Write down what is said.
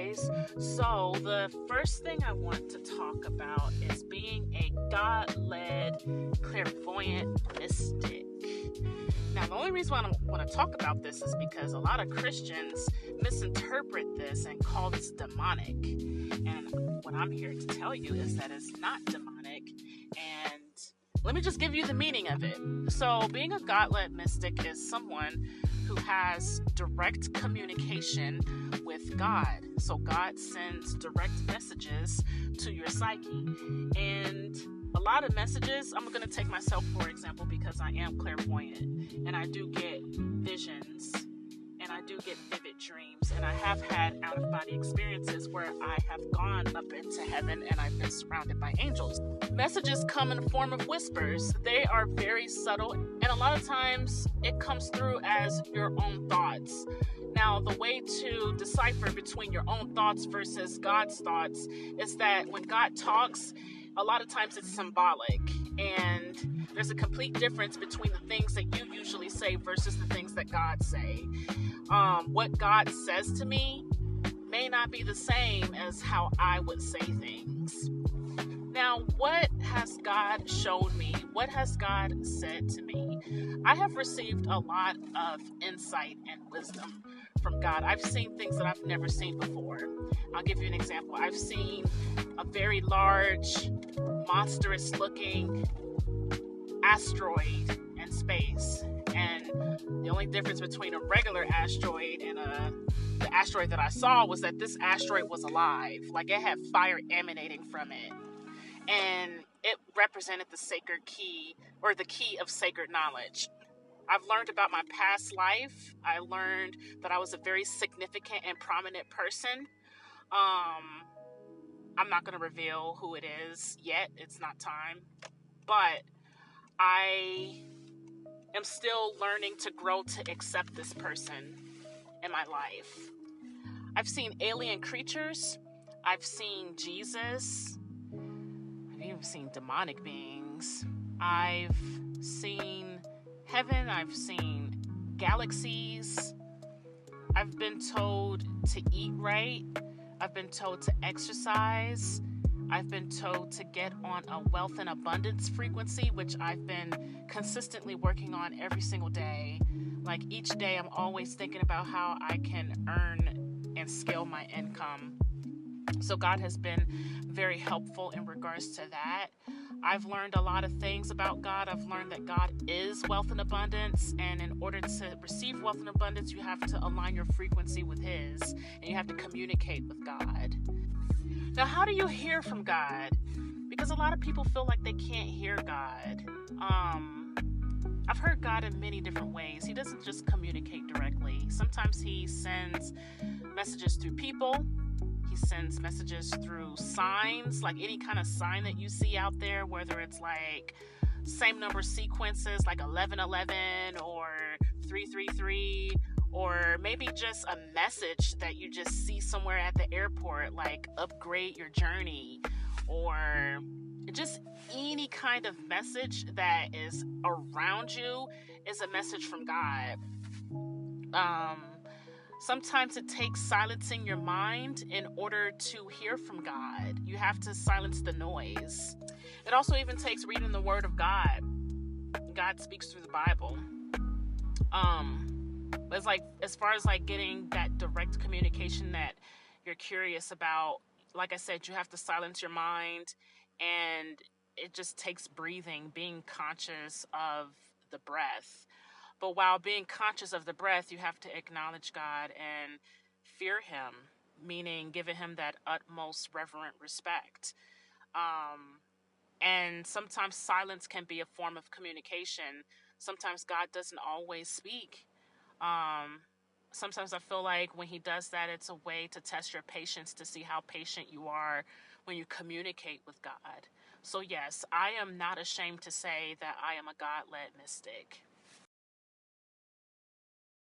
guys. So, the first thing I want to talk about is being a God-led clairvoyant mystic. Now, the only reason why I want to talk about this is because a lot of Christians misinterpret this and call this demonic. And what I'm here to tell you is that it's not demonic. And let me just give you the meaning of it. So, being a God-led mystic is someone who has direct communication with God. So God sends direct messages to your psyche. And a lot of messages, I'm going to take myself for example because I am clairvoyant and I do get visions and I do get vivid dreams, and I have had out-of-body experiences where I have gone up into heaven and I've been surrounded by angels. Messages come in the form of whispers. They are very subtle, and a lot of times it comes through as your own thoughts. Now, the way to decipher between your own thoughts versus God's thoughts is that when God talks, a lot of times it's symbolic, and there's a complete difference between the things that you usually say versus the things that God say. What God says to me may not be the same as how I would say things. Now, what has God shown me? What has God said to me? I have received a lot of insight and wisdom from God. I've seen things that I've never seen before. I'll give you an example. I've seen a very large, monstrous looking asteroid in space. And the only difference between a regular asteroid and the asteroid that I saw was that this asteroid was alive. Like, it had fire emanating from it. And it represented the sacred key, or the key of sacred knowledge. I've learned about my past life. I learned that I was a very significant and prominent person. I'm not going to reveal who it is yet. It's not time. But I am still learning to grow to accept this person in my life. I've seen alien creatures. I've seen Jesus. I've even seen demonic beings. I've seen heaven. I've seen galaxies. I've been told to eat right. I've been told to exercise. I've been told to get on a wealth and abundance frequency, which I've been consistently working on every single day. Like, each day I'm always thinking about how I can earn and scale my income. So God has been very helpful in regards to that. I've learned a lot of things about God. I've learned that God is wealth and abundance, and in order to receive wealth and abundance, you have to align your frequency with His, and you have to communicate with God. Now, how do you hear from God? Because a lot of people feel like they can't hear God. I've heard God in many different ways. He doesn't just communicate directly. Sometimes He sends messages through people. He sends messages through signs, like any kind of sign that you see out there, whether it's like same number sequences like 1111 or 333, or maybe just a message that you just see somewhere at the airport, like upgrade your journey, or just any kind of message that is around you is a message from God. Sometimes it takes silencing your mind in order to hear from God. You have to silence the noise. It also even takes reading the Word of God. God speaks through the Bible. It's like, as far as like getting that direct communication that you're curious about, like I said, you have to silence your mind, and it just takes breathing, being conscious of the breath. But while being conscious of the breath, you have to acknowledge God and fear Him, meaning giving Him that utmost reverent respect. And sometimes silence can be a form of communication. Sometimes God doesn't always speak. Sometimes I feel like when He does that, it's a way to test your patience, to see how patient you are when you communicate with God. So yes, I am not ashamed to say that I am a God-led mystic.